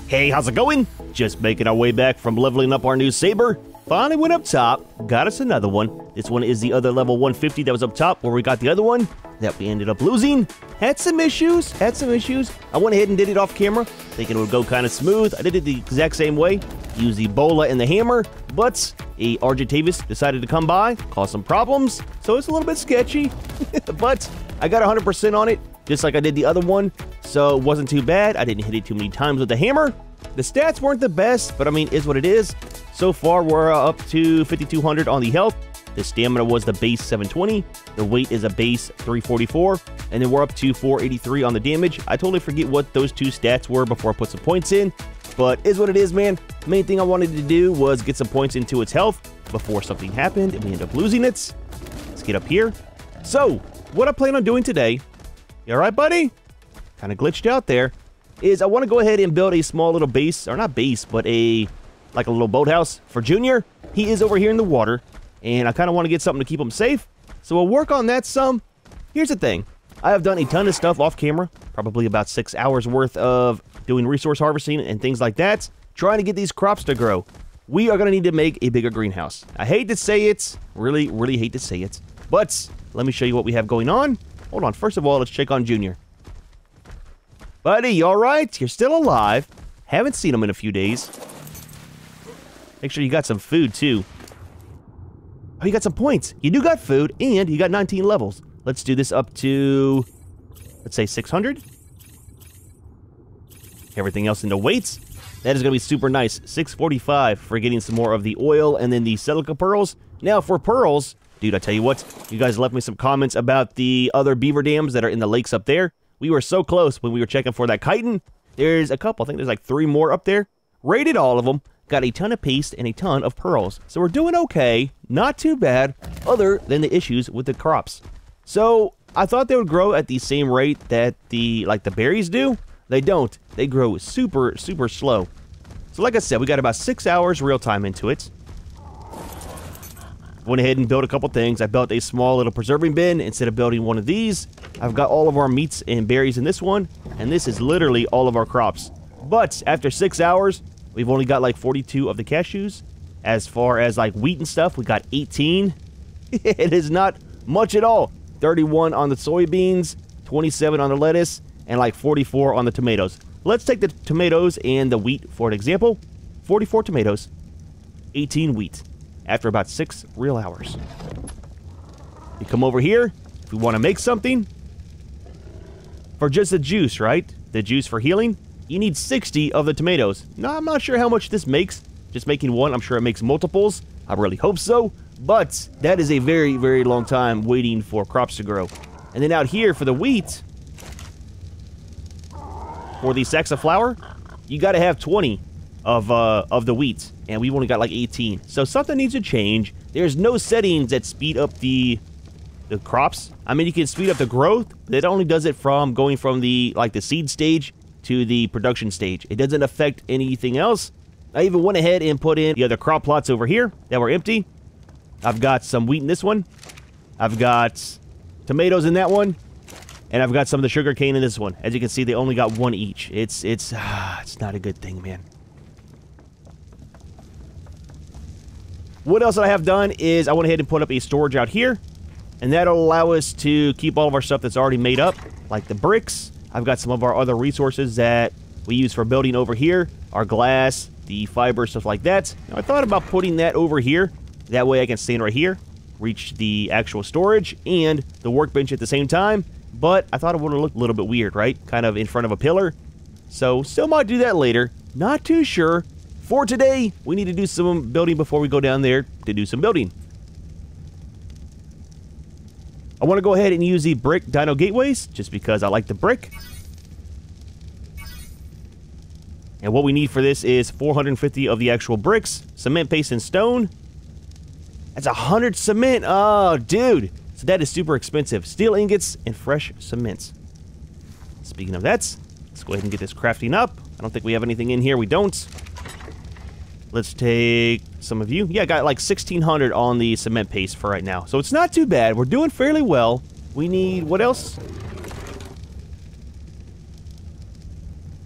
Hey, how's it going? Just making our way back from leveling up our new saber. Finally went up top, got us another one. This one is the other level 150 that was up top where we got the other one that we ended up losing. Had some issues. I went ahead and did it off camera, thinking it would go kind of smooth. I did it the exact same way. Used the bola and the hammer, but a Argentavis decided to come by, cause some problems, so it's a little bit sketchy. But I got 100% on it, just like I did the other one, so it wasn't too bad. I didn't hit it too many times with the hammer. The stats weren't the best, but I mean, is what it is. So far, we're up to 5,200 on the health. The stamina was the base 720. The weight is a base 344. And then we're up to 483 on the damage. I totally forget what those two stats were before I put some points in. But is what it is, man. The main thing I wanted to do was get some points into its health before something happened and we end up losing it. Let's get up here. So, what I plan on doing today, you alright, buddy? Kind of glitched out there. Is I want to go ahead and build a small little base, or not base, but like a little boathouse for Junior. He is over here in the water, and I kind of want to get something to keep him safe. So we'll work on that some. Here's the thing. I have done a ton of stuff off camera, probably about 6 hours worth of doing resource harvesting and things like that, trying to get these crops to grow. We are going to need to make a bigger greenhouse. I hate to say it, really hate to say it, but let me show you what we have going on. Hold on, first of all, let's check on Junior. Buddy, you alright? You're still alive. Haven't seen him in a few days. Make sure you got some food, too. Oh, you got some points. You do got food, and you got 19 levels. Let's do this up to, let's say 600. Everything else into weights. That is going to be super nice. 645 for getting some more of the oil and then the silica pearls. Now, for pearls, dude, I tell you what, you guys left me some comments about the other beaver dams that are in the lakes up there. We were so close when we were checking for that chitin. There's a couple. I think there's like 3 more up there. Rated all of them. Got a ton of paste and a ton of pearls. So we're doing okay. Not too bad, other than the issues with the crops. So I thought they would grow at the same rate that the berries do. They don't. They grow super slow. So like I said, we got about 6 hours real time into it. Went ahead and built a couple things. I built a small little preserving bin instead of building one of these. I've got all of our meats and berries in this one, and this is literally all of our crops. But after 6 hours, we've only got like 42 of the cashews. As far as like wheat and stuff, we got 18. It is not much at all. 31 on the soybeans, 27 on the lettuce, and like 44 on the tomatoes. Let's take the tomatoes and the wheat for an example. 44 tomatoes, 18 wheat. After about 6 real hours. You come over here, if we want to make something, for just the juice, right? The juice for healing, you need 60 of the tomatoes. Now, I'm not sure how much this makes. Just making one, I'm sure it makes multiples. I really hope so. But that is a very long time waiting for crops to grow. And then out here for the wheat, for the sacks of flour, you got to have 20 of the wheat, and we've only got like 18. So something needs to change. There's no settings that speed up the crops. I mean, you can speed up the growth, but it only does it from going from the seed stage to the production stage. It doesn't affect anything else. I even went ahead and put in the other crop plots over here that were empty. I've got some wheat in this one. I've got tomatoes in that one. And I've got some of the sugar cane in this one. As you can see, they only got 1 each. It's not a good thing, man. What else I have done is I went ahead and put up a storage out here, and that'll allow us to keep all of our stuff that's already made up, like the bricks. I've got some of our other resources that we use for building over here, our glass, the fiber, stuff like that. Now, I thought about putting that over here. That way I can stand right here, reach the actual storage and the workbench at the same time, but I thought it would have looked a little bit weird, right? Kind of in front of a pillar. So, still might do that later. Not too sure. For today, we need to do some building before we go down there to do some building. I want to go ahead and use the brick dino gateways, just because I like the brick. And what we need for this is 450 of the actual bricks, cement paste and stone. That's 100 cement. Oh, dude. So that is super expensive. Steel ingots and fresh cement. Speaking of that, let's go ahead and get this crafting up. I don't think we have anything in here. We don't. Let's take some of you. Yeah, I got like 1,600 on the cement paste for right now. So it's not too bad. We're doing fairly well. We need, what else?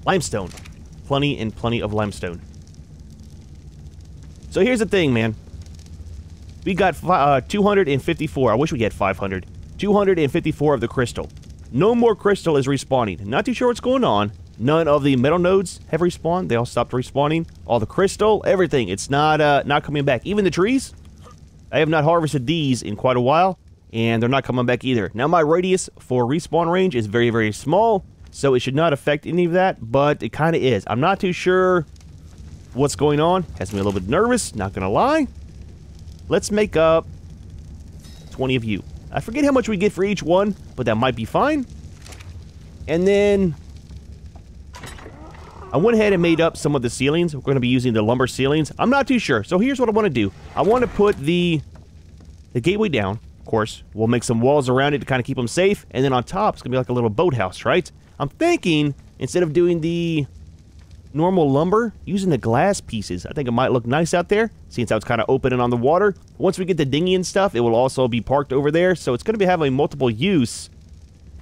Limestone. plenty and plenty of limestone. So here's the thing, man. We got 254. I wish we had 500. 254 of the crystal. No more crystal is respawning. Not too sure what's going on. None of the metal nodes have respawned. They all stopped respawning. All the crystal, everything. It's not coming back. Even the trees. I have not harvested these in quite a while, and they're not coming back either. Now my radius for respawn range is very, very small, so it should not affect any of that, but it kind of is. I'm not too sure what's going on. Has me a little bit nervous, not gonna lie. Let's make up 20 of you. I forget how much we get for each one, but that might be fine. And then I went ahead and made up some of the ceilings. We're going to be using the lumber ceilings. I'm not too sure. So here's what I want to do. I want to put the gateway down. Of course, we'll make some walls around it to kind of keep them safe. And then on top, it's going to be like a little boathouse, right? I'm thinking, instead of doing the normal lumber, using the glass pieces. I think it might look nice out there, since I was kind of open and on the water. Once we get the dinghy and stuff, it will also be parked over there, so it's going to be having multiple use.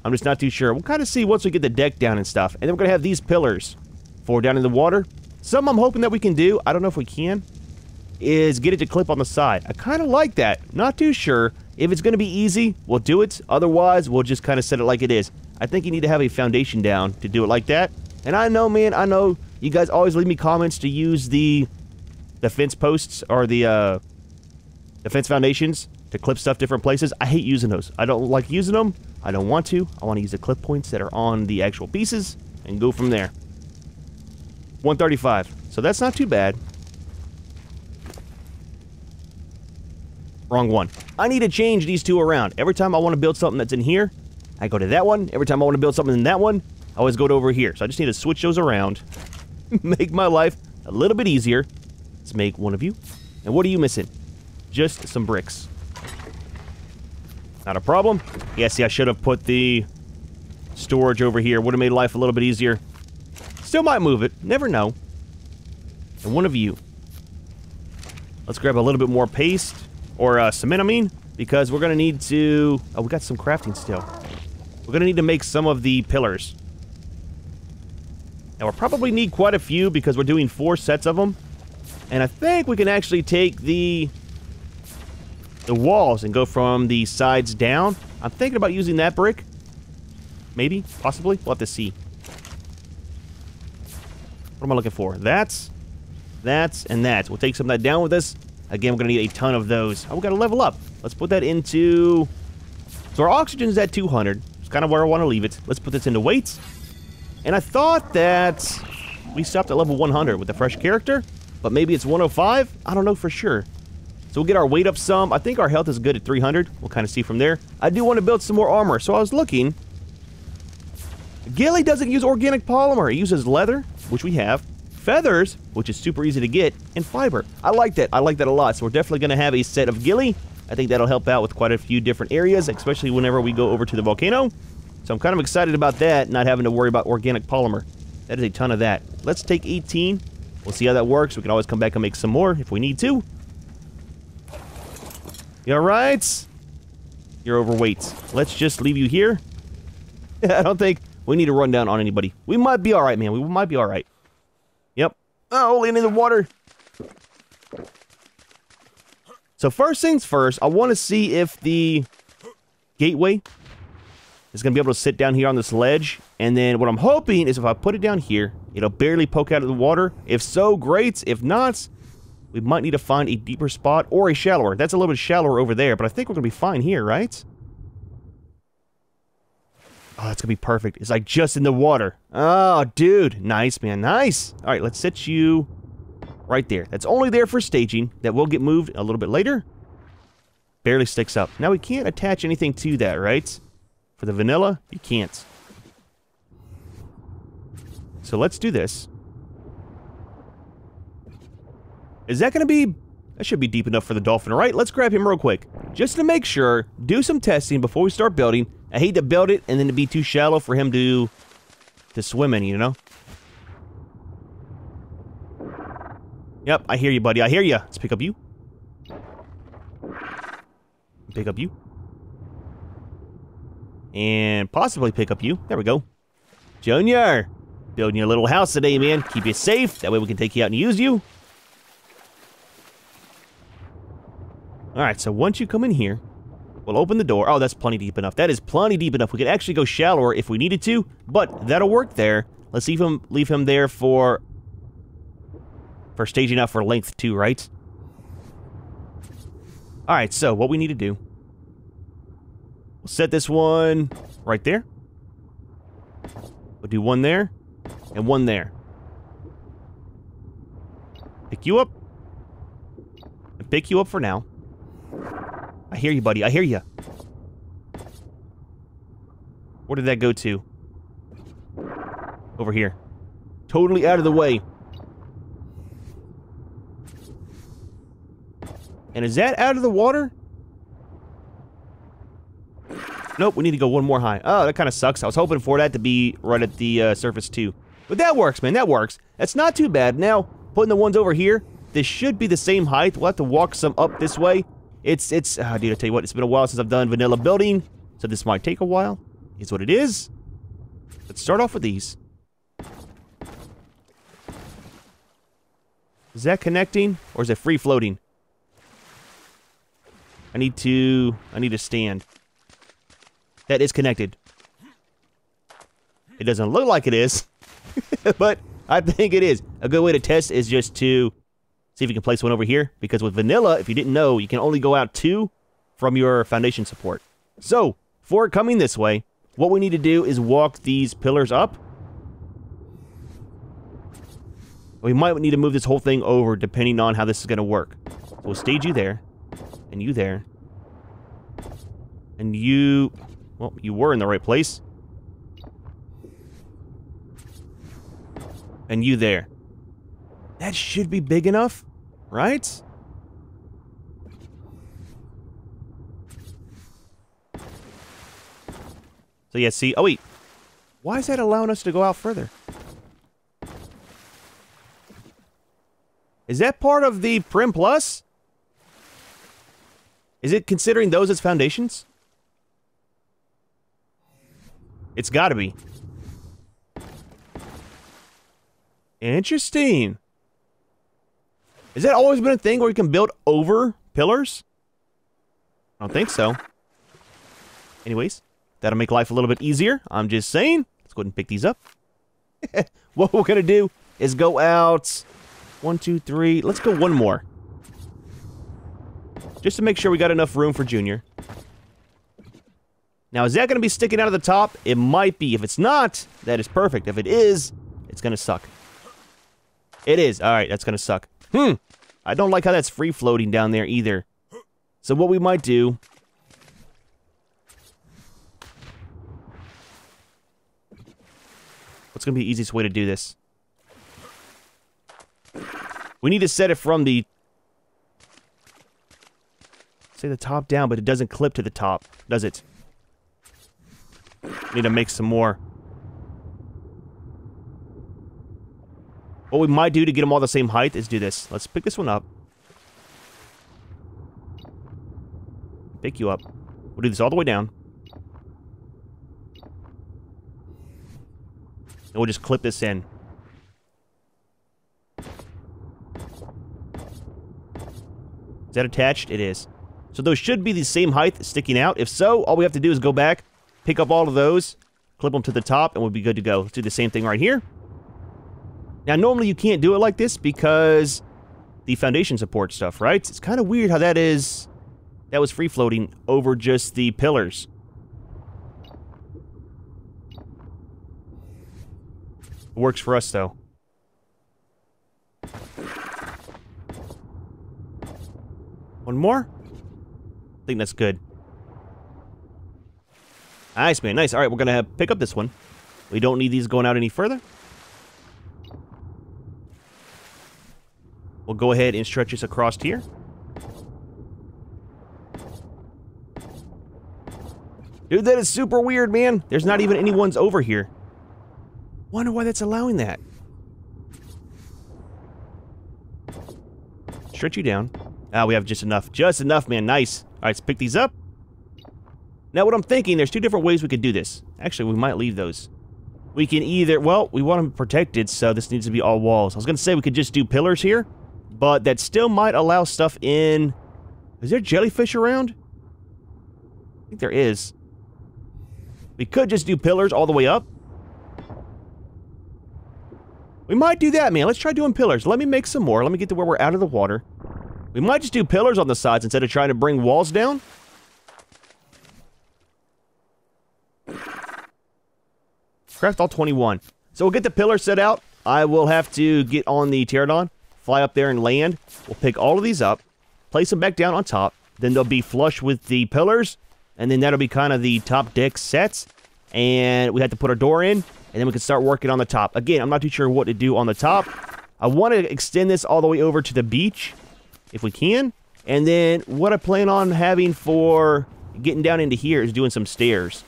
I'm just not too sure. We'll kind of see once we get the deck down and stuff. And then we're going to have these pillars for down in the water. Some I'm hoping that we can do, I don't know if we can, is get it to clip on the side. I kind of like that. Not too sure. If it's going to be easy, we'll do it. Otherwise, we'll just kind of set it like it is. I think you need to have a foundation down to do it like that. And I know, man, I know you guys always leave me comments to use the fence posts or the fence foundations to clip stuff different places. I hate using those. I don't like using them. I don't want to. I want to use the clip points that are on the actual pieces and go from there. 135. So that's not too bad. Wrong one. I need to change these two around. Every time I want to build something that's in here, I go to that one. Every time I want to build something in that one, I always go to over here. So I just need to switch those around. Make my life a little bit easier. Let's make one of you. And what are you missing? Just some bricks. Not a problem. Yeah, see, I should have put the storage over here. Would have made life a little bit easier. Still might move it. Never know. And one of you. Let's grab a little bit more paste. Or cement, I mean. Because we're going to need to... Oh, we got some crafting still. We're going to need to make some of the pillars. Now, we'll probably need quite a few because we're doing 4 sets of them. And I think we can actually take the walls and go from the sides down. I'm thinking about using that brick. Maybe, possibly. We'll have to see. What am I looking for? That's, and that. We'll take some of that down with us. Again, we're going to need a ton of those. Oh, we got to level up. Let's put that into... So our oxygen's at 200. It's kind of where I want to leave it. Let's put this into weights. And I thought that we stopped at level 100 with the fresh character, but maybe it's 105? I don't know for sure. So we'll get our weight up some. I think our health is good at 300. We'll kind of see from there. I do want to build some more armor, so I was looking. Ghillie doesn't use organic polymer. It uses leather, which we have, feathers, which is super easy to get, and fiber. I like that. I like that a lot. So we're definitely going to have a set of Ghillie. I think that'll help out with quite a few different areas, especially whenever we go over to the volcano. So I'm kind of excited about that, not having to worry about organic polymer. That is a ton of that. Let's take 18. We'll see how that works. We can always come back and make some more if we need to. You alright? You're overweight. Let's just leave you here. I don't think we need to run down on anybody. We might be alright, man. We might be alright. Yep. Oh, in the water. So first things first, I want to see if the gateway is going to be able to sit down here on this ledge. And then what I'm hoping is if I put it down here, it'll barely poke out of the water. If so, great. If not, we might need to find a deeper spot or a shallower. That's a little bit shallower over there, but I think we're going to be fine here, right? Oh, that's going to be perfect. It's like just in the water. Oh, dude. Nice, man. Nice. All right, let's set you right there. That's only there for staging. That will get moved a little bit later. Barely sticks up. Now, we can't attach anything to that, right? For the vanilla, you can't. So let's do this. Is that going to be... That should be deep enough for the dolphin, right? Let's grab him real quick. Just to make sure, do some testing before we start building. I hate to build it and then to be too shallow for him to swim in, you know? Yep, I hear you, buddy. I hear you. Let's pick up you. Pick up you. And possibly pick up you. There we go. Junior! Building your little house today, man. Keep you safe. That way we can take you out and use you. Alright, so once you come in here, we'll open the door. Oh, that's plenty deep enough. That is plenty deep enough. We could actually go shallower if we needed to, but that'll work there. Let's leave him there for staging out for length too, right? Alright, so what we need to do, we'll set this one right there. We'll do one there, and one there. Pick you up. And pick you up for now. I hear you, buddy. I hear you. Where did that go to? Over here. Totally out of the way. And is that out of the water? Nope, we need to go one more high. Oh, that kind of sucks. I was hoping for that to be right at the surface too. But that works, man. That works. That's not too bad. Now, putting the ones over here, this should be the same height. We'll have to walk some up this way. Dude, I tell you what, it's been a while since I've done vanilla building, so this might take a while. Is what it is. Let's start off with these. Is that connecting, or is it free floating? I need to stand. That is connected. It doesn't look like it is, but I think it is. A good way to test is just to see if you can place one over here, because with vanilla, if you didn't know, you can only go out 2 from your foundation support. So, for it coming this way, what we need to do is walk these pillars up. We might need to move this whole thing over, depending on how this is going to work. So we'll stage you there, and you there, and you... Well, you were in the right place. And you there. That should be big enough, right? So yeah, see... Oh, wait. Why is that allowing us to go out further? Is that part of the Prim Plus? Is it considering those as foundations? It's gotta be. Interesting. Has that always been a thing where you can build over pillars? I don't think so. Anyways, that'll make life a little bit easier. I'm just saying. Let's go ahead and pick these up. What we're gonna do is go out 1, 2, 3. Let's go one more. Just to make sure we got enough room for Junior. Now, is that going to be sticking out of the top? It might be. If it's not, that is perfect. If it is, it's going to suck. It is. Alright, that's going to suck. I don't like how that's free floating down there either. So what we might do... What's going to be the easiest way to do this? We need to set it from the... Say the top down, but it doesn't clip to the top, does it? Need to make some more. What we might do to get them all the same height is do this. Let's pick this one up. Pick you up. We'll do this all the way down. And we'll just clip this in. Is that attached? It is. So those should be the same height sticking out. If so, all we have to do is go back, pick up all of those, clip them to the top, and we'll be good to go. Let's do the same thing right here. Now, normally you can't do it like this because the foundation support stuff, right? It's kind of weird how that is... That was free-floating over just the pillars. It works for us, though. One more? I think that's good. Nice, man. Nice. All right, we're going to pick up this one. We don't need these going out any further. We'll go ahead and stretch this across here. Dude, that is super weird, man. There's not even any ones over here. Wonder why that's allowing that. Stretch you down. Ah, we have just enough. Just enough, man. Nice. All right, let's pick these up. Now, what I'm thinking, there's two different ways we could do this. Actually, we might leave those. we can either, well, we want them protected, so this needs to be all walls. I was going to say we could just do pillars here, but that still might allow stuff in. Is there jellyfish around? I think there is. We could just do pillars all the way up. We might do that, man. Let's try doing pillars. Let me make some more. Let me get to where we're out of the water. We might just do pillars on the sides instead of trying to bring walls down. Craft all 21. So we'll get the pillar set out. I will have to get on the pterodon, fly up there and land. We'll pick all of these up, place them back down on top. Then they'll be flush with the pillars. And then that'll be kind of the top deck sets. And we have to put our door in. And then we can start working on the top. Again, I'm not too sure what to do on the top. I want to extend this all the way over to the beach, if we can. And then what I plan on having for getting down into here is doing some stairs.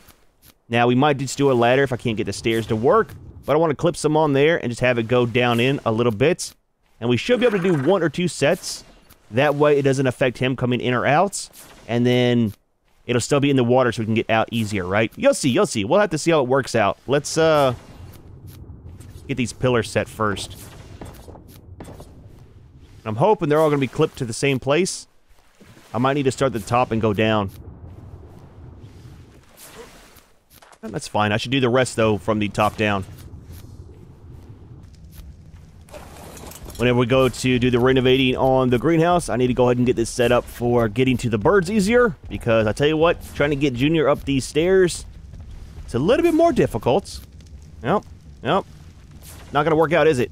Now, we might just do a ladder if I can't get the stairs to work. But I want to clip some on there and just have it go down in a little bit. And we should be able to do 1 or 2 sets. That way it doesn't affect him coming in or out. And then it'll still be in the water so we can get out easier, right? You'll see, you'll see. We'll have to see how it works out. Let's get these pillars set first. I'm hoping they're all going to be clipped to the same place. I might need to start at the top and go down. That's fine. I should do the rest, though, from the top down. Whenever we go to do the renovating on the greenhouse, I need to go ahead and get this set up for getting to the birds easier. Because I tell you what, trying to get Junior up these stairs, it's a little bit more difficult. Nope. Not going to work out, is it?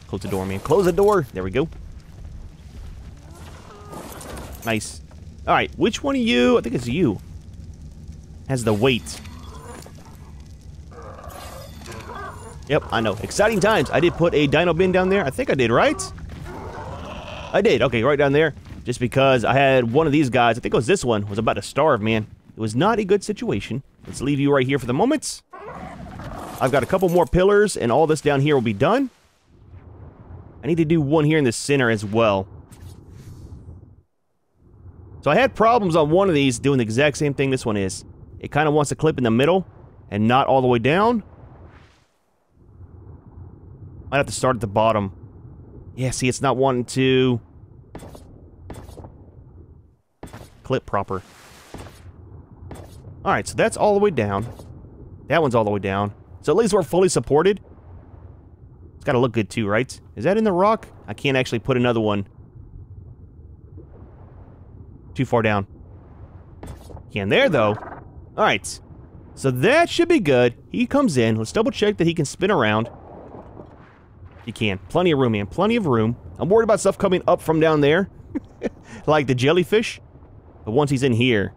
Close the door, man. Close the door. There we go. Nice. All right, which one of you, I think it's you, has the weight? Yep, I know. Exciting times. I did put a dino bin down there. I think I did, right? I did. Okay, right down there. Just because I had one of these guys, I think it was this one, was about to starve, man. It was not a good situation. Let's leave you right here for the moment. I've got a couple more pillars, and all this down here will be done. I need to do one here in the center as well. So I had problems on one of these doing the exact same thing this one is. It kind of wants to clip in the middle and not all the way down. Might have to start at the bottom. Yeah, see, it's not wanting to clip proper. Alright, so that's all the way down. That one's all the way down. So at least we're fully supported. It's got to look good too, right? Is that in the rock? I can't actually put another one too far down. Can there, though. Alright. So that should be good. He comes in. Let's double check that he can spin around. He can. Plenty of room, man. Plenty of room. I'm worried about stuff coming up from down there. Like the jellyfish. But once he's in here,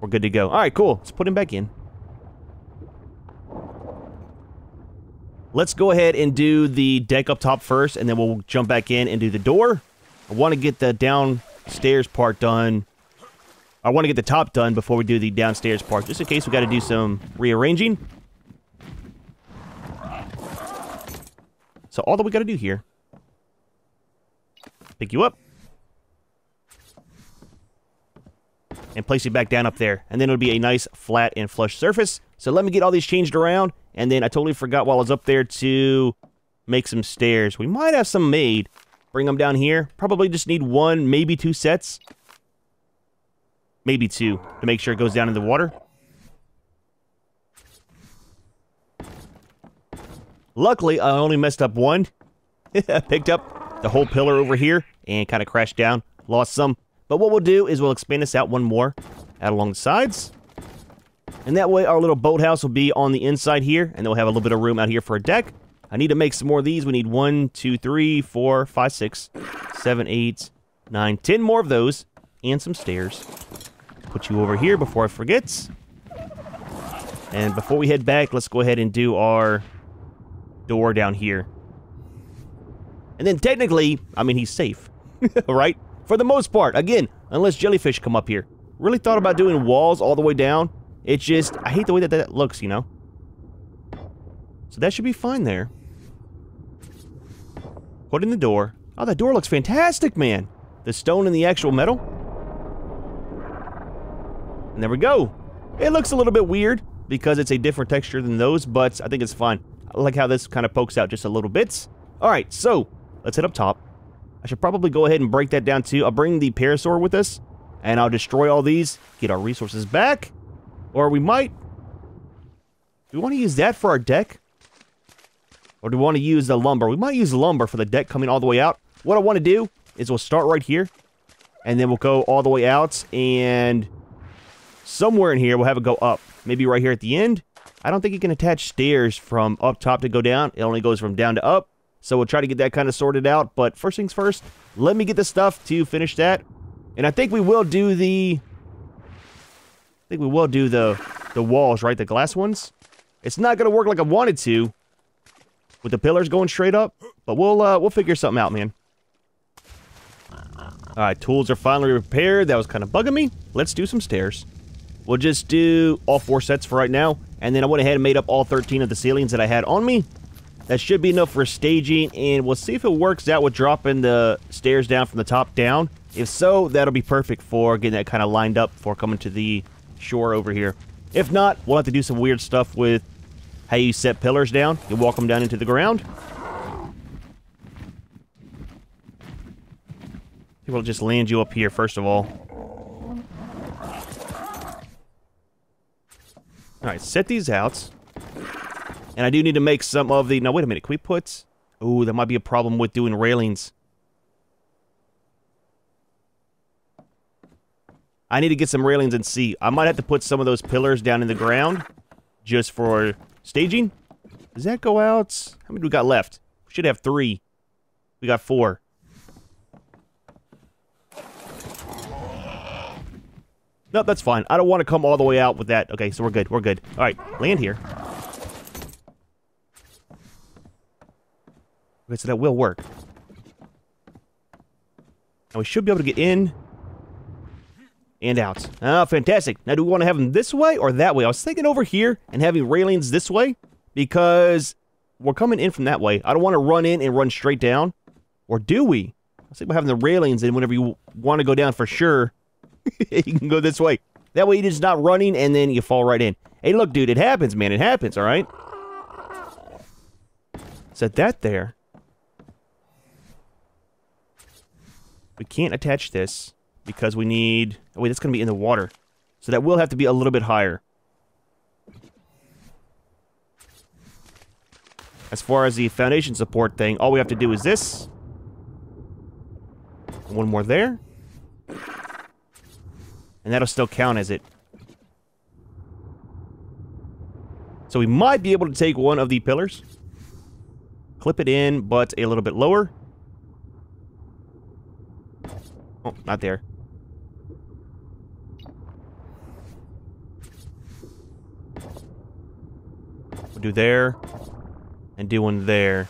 we're good to go. Alright, cool. Let's put him back in. Let's go ahead and do the deck up top first, and then we'll jump back in and do the door. I want to get the downstairs part done. I want to get the top done before we do the downstairs part, just in case we got to do some rearranging. So all that we got to do here, pick you up, and place you back down up there. And then it'll be a nice flat and flush surface. So let me get all these changed around. And then I totally forgot while I was up there to make some stairs. We might have some made. Bring them down here. Probably just need 1, maybe 2 sets. Maybe 2 to make sure it goes down in the water. Luckily, I only messed up 1. I picked up the whole pillar over here and kind of crashed down. Lost some. But what we'll do is we'll expand this out 1 more out along the sides. And that way our little boathouse will be on the inside here. And then we'll have a little bit of room out here for a deck. I need to make some more of these. We need 1, 2, 3, 4, 5, 6, 7, 8, 9, 10 more of those. And some stairs. Put you over here before I forget. And before we head back, let's go ahead and do our door down here. And then technically, I mean, he's safe. Right? For the most part. Again, unless jellyfish come up here. Really thought about doing walls all the way down. It's just, I hate the way that that looks, you know? So that should be fine there. Put in the door. Oh, that door looks fantastic, man. The stone and the actual metal. And there we go. It looks a little bit weird, because it's a different texture than those, but I think it's fine. I like how this kind of pokes out just a little bit. Alright, so let's head up top. I should probably go ahead and break that down too. I'll bring the parasaur with us, and I'll destroy all these, get our resources back. Or we might... Do we want to use that for our deck? Or do we want to use the lumber? We might use lumber for the deck coming all the way out. What I want to do is we'll start right here, and then we'll go all the way out, and somewhere in here we'll have it go up. Maybe right here at the end. I don't think you can attach stairs from up top to go down. It only goes from down to up. So we'll try to get that kind of sorted out. But first things first, let me get the stuff to finish that. And I think we will do the... the walls, right? The glass ones. It's not going to work like I wanted to with the pillars going straight up. But we'll figure something out, man. Alright, tools are finally repaired. That was kind of bugging me. Let's do some stairs. We'll just do all 4 sets for right now. And then I went ahead and made up all 13 of the ceilings that I had on me. That should be enough for staging. And we'll see if it works out with dropping the stairs down from the top down. If so, that'll be perfect for getting that kind of lined up before coming to the shore over here. If not, we'll have to do some weird stuff with how you set pillars down. You walk them down into the ground. We'll just land you up here, first of all. Alright, set these out. And I do need to make some of the... Now, wait a minute. Can we put... Ooh, that might be a problem with doing railings. I need to get some railings and see. I might have to put some of those pillars down in the ground just for staging. Does that go out? How many do we got left? We should have 3. We got 4. Nope, that's fine. I don't want to come all the way out with that. Okay, so we're good. We're good. All right, land here. Okay, so that will work. Now we should be able to get in and out. Oh, fantastic. Now, do we want to have them this way or that way? I was thinking over here and having railings this way because we're coming in from that way. I don't want to run in and run straight down. Or do we? I was thinking about having the railings, and whenever you want to go down for sure, you can go this way. That way you're just not running and then you fall right in. Hey, look, dude, it happens, man. It happens, all right? Set that there. We can't attach this because we need... Oh, wait, that's going to be in the water. So that will have to be a little bit higher. As far as the foundation support thing, all we have to do is this. One more there. And that'll still count as it. So we might be able to take one of the pillars. Clip it in, but a little bit lower. Oh, not there. We'll do there. And do one there.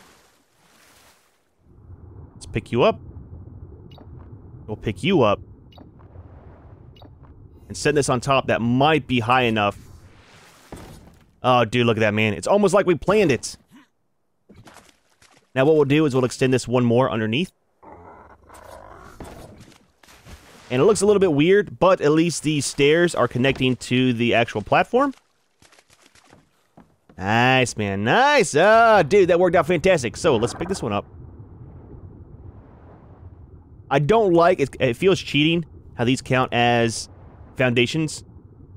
Let's pick you up. We'll pick you up. And set this on top. That might be high enough. Oh, dude, look at that, man. It's almost like we planned it. Now what we'll do is we'll extend this one more underneath. And it looks a little bit weird, but at least the stairs are connecting to the actual platform. Nice, man. Nice. Oh, dude, that worked out fantastic. So let's pick this one up. I don't like it. It feels cheating how these count as foundations,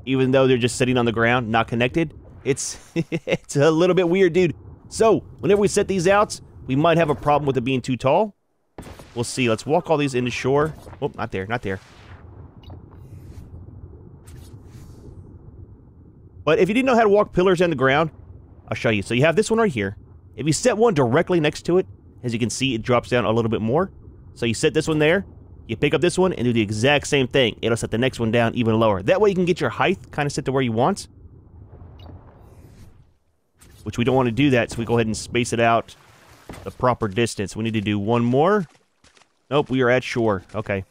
even though they're just sitting on the ground, not connected. It's it's a little bit weird, dude. So whenever we set these out, we might have a problem with it being too tall. We'll see. Let's walk all these into shore. Oh, not there, not there. But if you didn't know how to walk pillars on the ground, I'll show you. So you have this one right here. If you set one directly next to it, as you can see, it drops down a little bit more. So you set this one there, you pick up this one, and do the exact same thing. It'll set the next one down even lower. That way you can get your height kind of set to where you want. Which we don't want to do that, so we go ahead and space it out the proper distance. We need to do one more. Nope, we are at shore. Okay.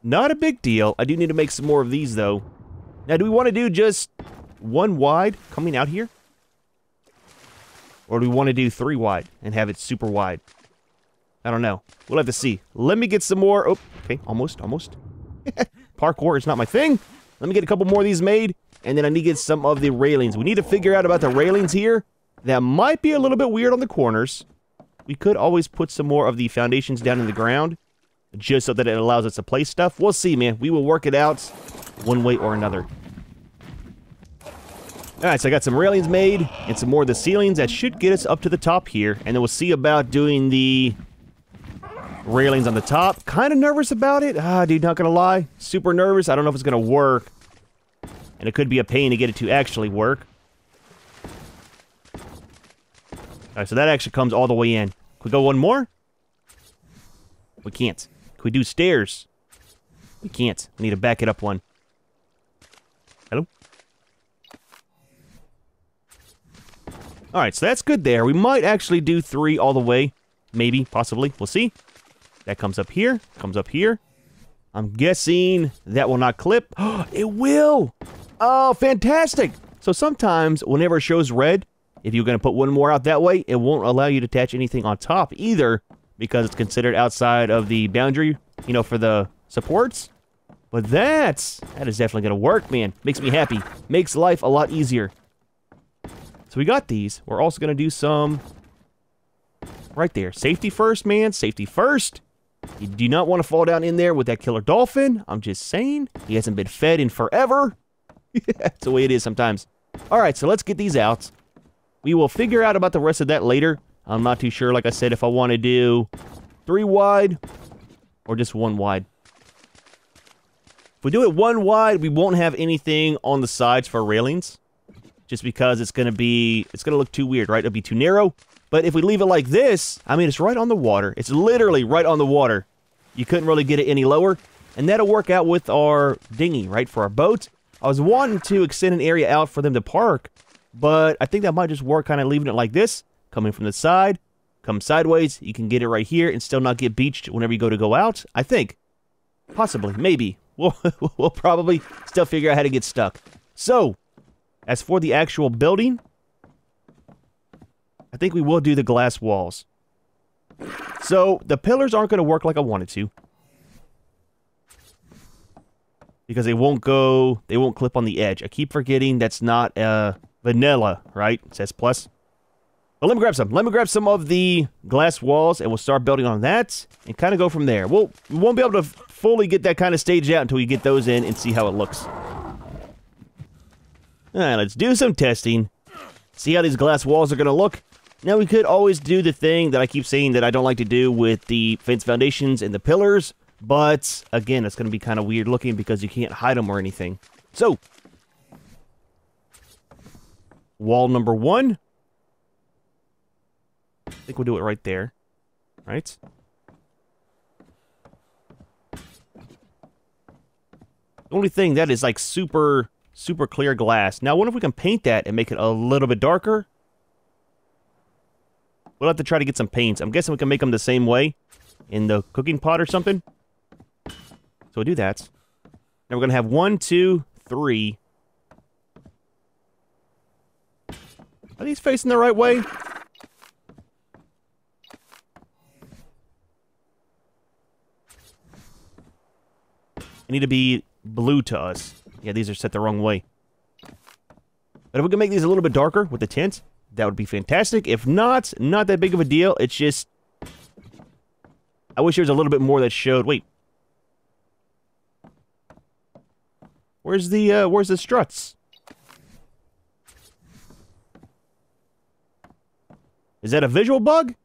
Not a big deal. I do need to make some more of these, though. Now, do we want to do just one wide coming out here? Or do we want to do 3 wide and have it super wide? I don't know. We'll have to see. Let me get some more. Oh, okay. Almost. Parkour is not my thing. Let me get a couple more of these made. and then I need to get some of the railings. We need to figure out about the railings here. That might be a little bit weird on the corners. We could always put some more of the foundations down in the ground, just so that it allows us to place stuff. We'll see, man. We will work it out one way or another. Alright, so I got some railings made, and some more of the ceilings. That should get us up to the top here, and then we'll see about doing the railings on the top. Kind of nervous about it. Dude, not gonna lie. Super nervous. I don't know if it's gonna work. And it could be a pain to get it to actually work. Alright, so that actually comes all the way in. Can we go one more? We can't. Can we do stairs? We can't. We need to back it up one. Hello? Alright, so that's good there. We might actually do 3 all the way. Maybe, possibly. We'll see. That comes up here. Comes up here. I'm guessing that will not clip. It will! Oh, fantastic! So sometimes, whenever it shows red, if you're going to put one more out that way, it won't allow you to attach anything on top either, because it's considered outside of the boundary, you know, for the supports. But that is definitely going to work, man. Makes me happy. Makes life a lot easier. So we got these. We're also going to do some right there. Safety first, man. Safety first. You do not want to fall down in there with that killer dolphin. I'm just saying. He hasn't been fed in forever. That's the way it is sometimes. Alright, so let's get these out. We will figure out about the rest of that later. I'm not too sure, like I said, if I want to do 3 wide or just 1 wide. If we do it 1 wide, we won't have anything on the sides for railings. Just because it's going to look too weird, right? It'll be too narrow. But if we leave it like this, I mean, it's right on the water. It's literally right on the water. You couldn't really get it any lower. And that'll work out with our dinghy, right? For our boat. I was wanting to extend an area out for them to park. But I think that might just work kind of leaving it like this. Coming from the side. Come sideways. You can get it right here and still not get beached whenever you go out. I think. Possibly. Maybe. We'll probably still figure out how to get stuck. So, as for the actual building, I think we will do the glass walls. So, the pillars aren't going to work like I wanted to. Because they won't clip on the edge. I keep forgetting that's not vanilla, right? It says plus. But let me grab some. Let me grab some of the glass walls, and we'll start building on that, and kind of go from there. We won't be able to fully get that kind of staged out until we get those in and see how it looks. Alright, let's do some testing. See how these glass walls are going to look. Now, we could always do the thing that I keep saying that I don't like to do with the fence foundations and the pillars. But, again, it's going to be kind of weird looking because you can't hide them or anything. So, wall number 1. I think we'll do it right there. Right? The only thing that is like super clear glass. Now, I wonder if we can paint that and make it a little bit darker. We'll have to try to get some paints. I'm guessing we can make them the same way in the cooking pot or something. So we'll do that. Now we're going to have 1, 2, 3. Are these facing the right way? They need to be blue to us. Yeah, these are set the wrong way. But if we can make these a little bit darker with the tint, that would be fantastic. If not, not that big of a deal. It's just, I wish there was a little bit more that showed. Wait. Where's the struts? Is that a visual bug?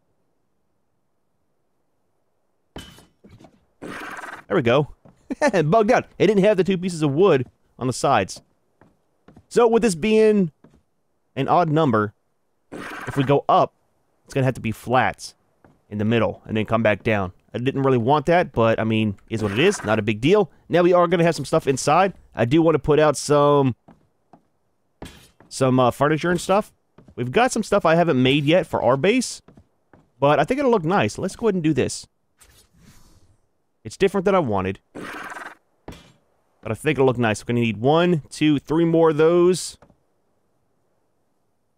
There we go. Bugged out. It didn't have the 2 pieces of wood on the sides. So with this being an odd number, if we go up, it's going to have to be flat in the middle and then come back down. I didn't really want that, but I mean, is what it is. Not a big deal. Now we are going to have some stuff inside. I do want to put out some furniture and stuff. We've got some stuff I haven't made yet for our base, but I think it'll look nice. Let's go ahead and do this. It's different than I wanted, but I think it'll look nice. We're going to need 1, 2, 3 more of those.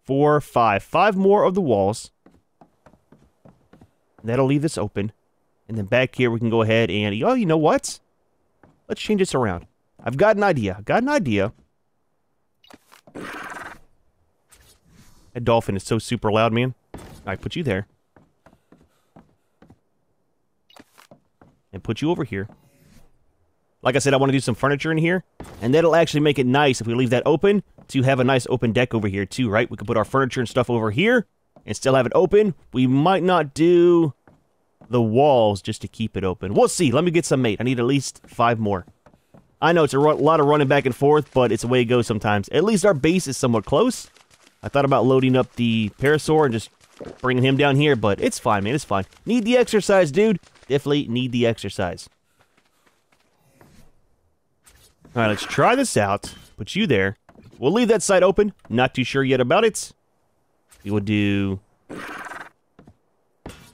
4, 5. 5 more of the walls. That'll leave this open. And then back here, we can go ahead and... Oh, you know what? Let's change this around. I've got an idea. That dolphin is so super loud, man. Alright, put you there. And put you over here. Like I said, I want to do some furniture in here. And that'll actually make it nice if we leave that open to have a nice open deck over here too, right? We can put our furniture and stuff over here and still have it open. We might not do the walls just to keep it open. We'll see. Let me get some mate. I need at least 5 more. I know it's a lot of running back and forth, but it's the way it goes sometimes. At least our base is somewhat close. I thought about loading up the parasaur and just bringing him down here, but it's fine, man. It's fine. Need the exercise, dude. Definitely need the exercise. All right, let's try this out. Put you there. We'll leave that side open. Not too sure yet about it. We will do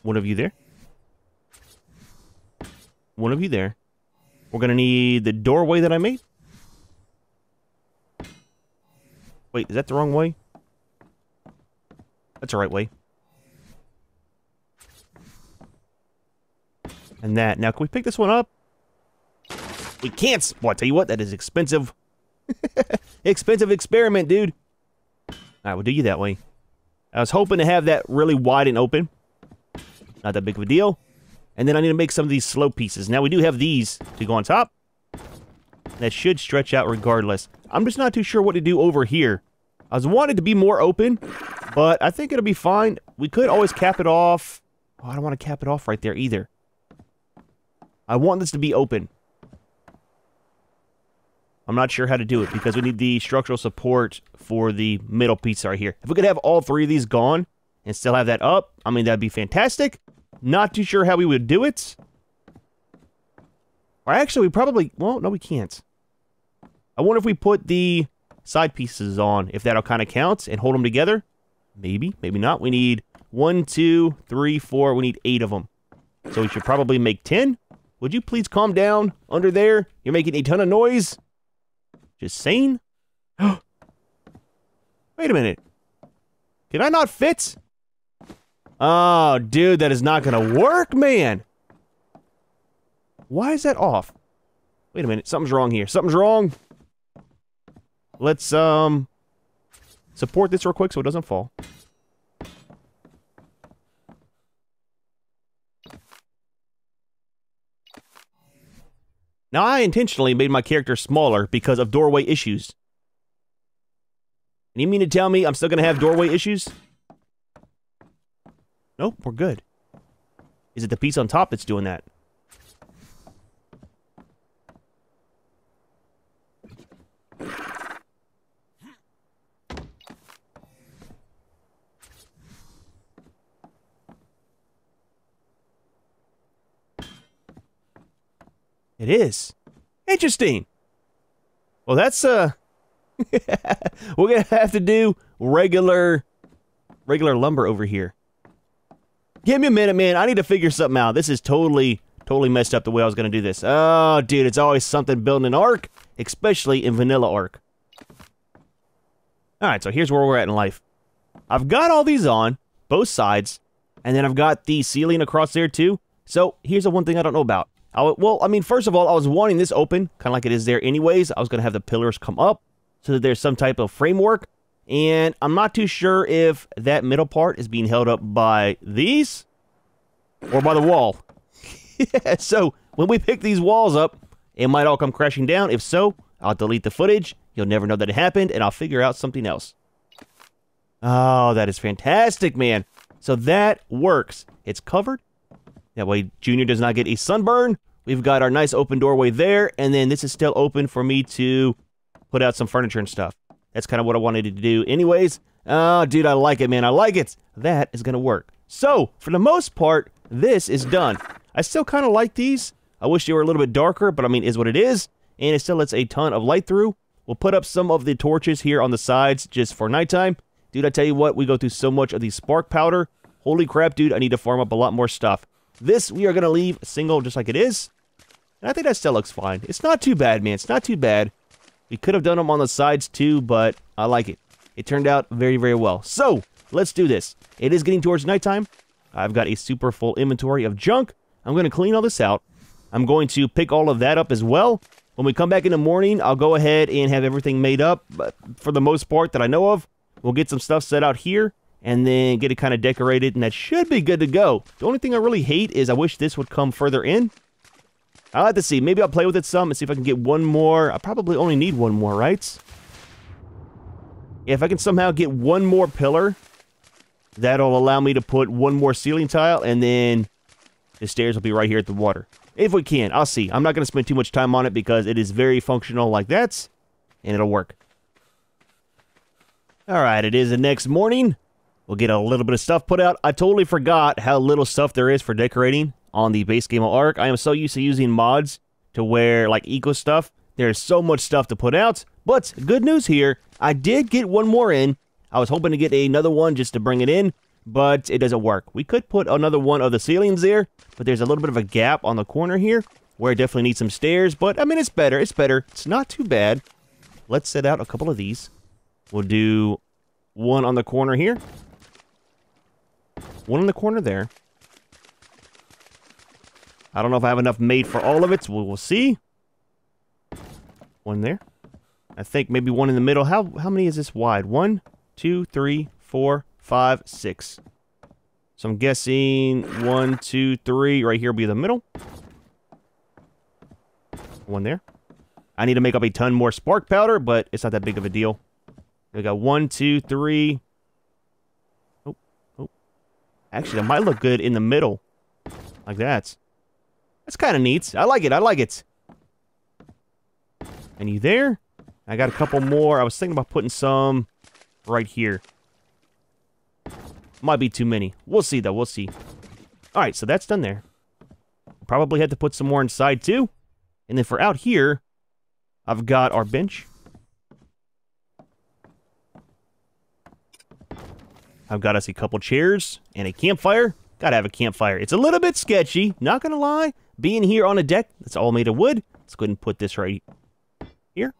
one of you there. One of you there. We're going to need the doorway that I made. Wait, is that the wrong way? That's the right way. And that. Now, can we pick this one up? We can't. Well, I tell you what, that is expensive. Expensive experiment, dude. Alright, we'll do you that way. I was hoping to have that really wide and open. Not that big of a deal. And then I need to make some of these slope pieces. Now, we do have these to go on top. That should stretch out regardless. I'm just not too sure what to do over here. I was wanting to be more open, but I think it'll be fine. We could always cap it off. Oh, I don't want to cap it off right there either. I want this to be open. I'm not sure how to do it because we need the structural support for the middle piece right here. If we could have all 3 of these gone and still have that up, I mean, that'd be fantastic. Not too sure how we would do it. Or actually, we probably... Well, no, we can't. I wonder if we put the side pieces on, if that'll kind of count and hold them together. Maybe, maybe not. We need 1, 2, 3, 4. We need 8 of them. So we should probably make 10. Would you please calm down under there? You're making a ton of noise. Just saying. Wait a minute. Can I not fit? Oh, dude, that is not gonna work, man. Why is that off? Wait a minute, something's wrong here. Something's wrong. Let's, support this real quick so it doesn't fall. Now, I intentionally made my character smaller because of doorway issues. And you mean to tell me I'm still gonna have doorway issues? Nope, we're good. Is it the piece on top that's doing that? It is. Interesting. Well, that's, we're gonna have to do regular lumber over here. Give me a minute, man. I need to figure something out. This is totally messed up the way I was gonna do this. Oh, dude, it's always something building an ARK, especially in vanilla ARK. Alright, so here's where we're at in life. I've got all these on, both sides, and then I've got the ceiling across there too. So, here's the one thing I don't know about. Well, I mean, first of all, I was wanting this open, kind of like it is there anyways. I was going to have the pillars come up so that there's some type of framework. And I'm not too sure if that middle part is being held up by these or by the wall. Yeah, so, when we pick these walls up, it might all come crashing down. If so, I'll delete the footage. You'll never know that it happened, and I'll figure out something else. Oh, that is fantastic, man. So that works. It's covered. That way, Junior does not get a sunburn. We've got our nice open doorway there, and then this is still open for me to put out some furniture and stuff. That's kind of what I wanted to do anyways. Oh, dude, I like it, man. I like it. That is going to work. So, for the most part, this is done. I still kind of like these. I wish they were a little bit darker, but I mean, it is what it is. And it still lets a ton of light through. We'll put up some of the torches here on the sides just for nighttime. Dude, I tell you what, we go through so much of the spark powder. Holy crap, dude, I need to farm up a lot more stuff. This, we are going to leave single just like it is. And I think that still looks fine. It's not too bad, man. It's not too bad. We could have done them on the sides too, but I like it. It turned out very, very well. So, let's do this. It is getting towards nighttime. I've got a super full inventory of junk. I'm going to clean all this out. I'm going to pick all of that up as well. When we come back in the morning, I'll go ahead and have everything made up. But for the most part that I know of, we'll get some stuff set out here and then get it kind of decorated, and that should be good to go. The only thing I really hate is I wish this would come further in. I'll have to see. Maybe I'll play with it some and see if I can get one more. I probably only need one more, right? Yeah, if I can somehow get one more pillar, that'll allow me to put one more ceiling tile, and then the stairs will be right here at the water. If we can, I'll see. I'm not going to spend too much time on it because it is very functional like that, and it'll work. Alright, it is the next morning. We'll get a little bit of stuff put out. I totally forgot how little stuff there is for decorating on the base game of ARK. I am so used to using mods to where, like, eco stuff, there's so much stuff to put out. But, good news here, I did get one more in. I was hoping to get another one just to bring it in, but it doesn't work. We could put another one of the ceilings there, but there's a little bit of a gap on the corner here where it definitely needs some stairs. But, I mean, it's better. It's better. It's not too bad. Let's set out a couple of these. We'll do one on the corner here. One in the corner there. I don't know if I have enough made for all of it, so we'll see. One there. I think maybe one in the middle. How many is this wide? 1, 2, 3, 4, 5, 6. So I'm guessing 1, 2, 3. Right here will be the middle. One there. I need to make up a ton more spark powder, but it's not that big of a deal. We got 1, 2, 3. Oh. Actually, that might look good in the middle. Like that. That's kind of neat. I like it. I like it. And you there? I got a couple more. I was thinking about putting some right here. Might be too many. We'll see, though. We'll see. Alright, so that's done there. Probably had to put some more inside, too. And then for out here, I've got our bench. I've got us a couple chairs and a campfire. Gotta have a campfire. It's a little bit sketchy, not gonna lie. Being here on a deck that's all made of wood. Let's go ahead and put this right here.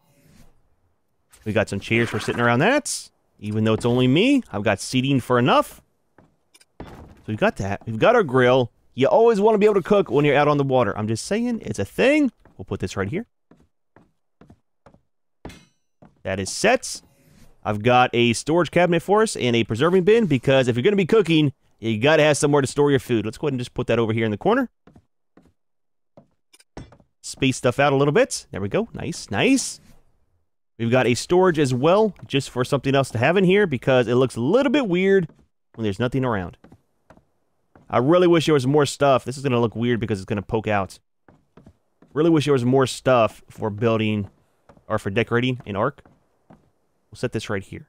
We got some chairs for sitting around that. Even though it's only me, I've got seating for enough. So we've got that. We've got our grill. You always want to be able to cook when you're out on the water. I'm just saying, it's a thing. We'll put this right here. That is set. I've got a storage cabinet for us and a preserving bin because if you're going to be cooking, you got to have somewhere to store your food. Let's go ahead and just put that over here in the corner. Space stuff out a little bit. There we go. Nice, nice. We've got a storage as well, just for something else to have in here because it looks a little bit weird when there's nothing around. I really wish there was more stuff. This is going to look weird because it's going to poke out. Really wish there was more stuff for building or for decorating in ARK. We'll set this right here.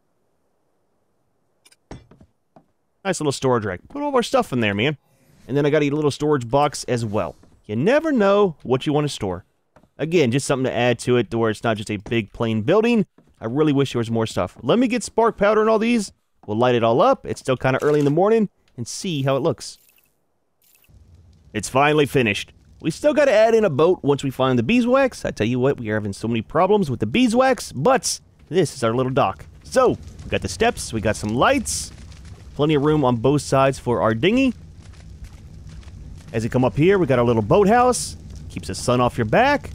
Nice little storage rack. Put all of our stuff in there, man. And then I got a little storage box as well. You never know what you want to store. Again, just something to add to it to where it's not just a big plain building. I really wish there was more stuff. Let me get spark powder and all these. We'll light it all up. It's still kind of early in the morning and see how it looks. It's finally finished. We still got to add in a boat once we find the beeswax. I tell you what, we are having so many problems with the beeswax, but this is our little dock. So, we got the steps, we got some lights, plenty of room on both sides for our dinghy. As you come up here, we got our little boathouse. Keeps the sun off your back.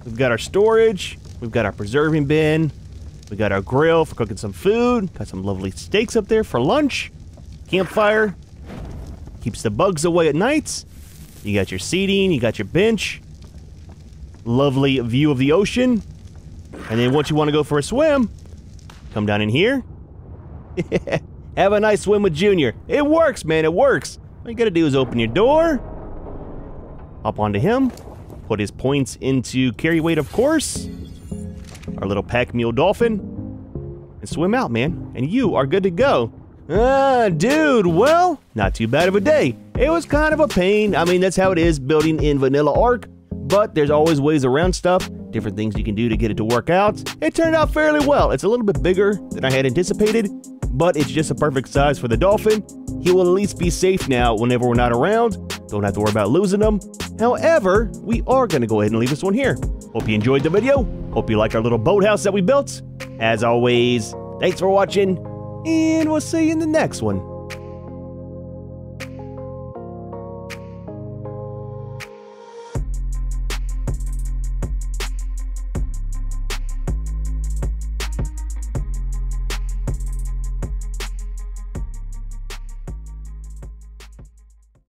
We've got our storage. We've got our preserving bin. We got our grill for cooking some food. Got some lovely steaks up there for lunch. Campfire. Keeps the bugs away at night. You got your seating. You got your bench. Lovely view of the ocean. And then once you want to go for a swim, come down in here. Have a nice swim with Junior. It works, man. It works. All you gotta do is open your door. Hop onto him. Put his points into carry weight, of course. Our little pack mule dolphin. And swim out, man. And you are good to go. Dude, well, not too bad of a day. It was kind of a pain. I mean, that's how it is building in vanilla ARK. But there's always ways around stuff. Different things you can do to get it to work out. It turned out fairly well. It's a little bit bigger than I had anticipated. But it's just a perfect size for the dolphin. He will at least be safe now whenever we're not around. Don't have to worry about losing them. However, we are going to go ahead and leave this one here. Hope you enjoyed the video. Hope you liked our little boathouse that we built. As always, thanks for watching, and we'll see you in the next one.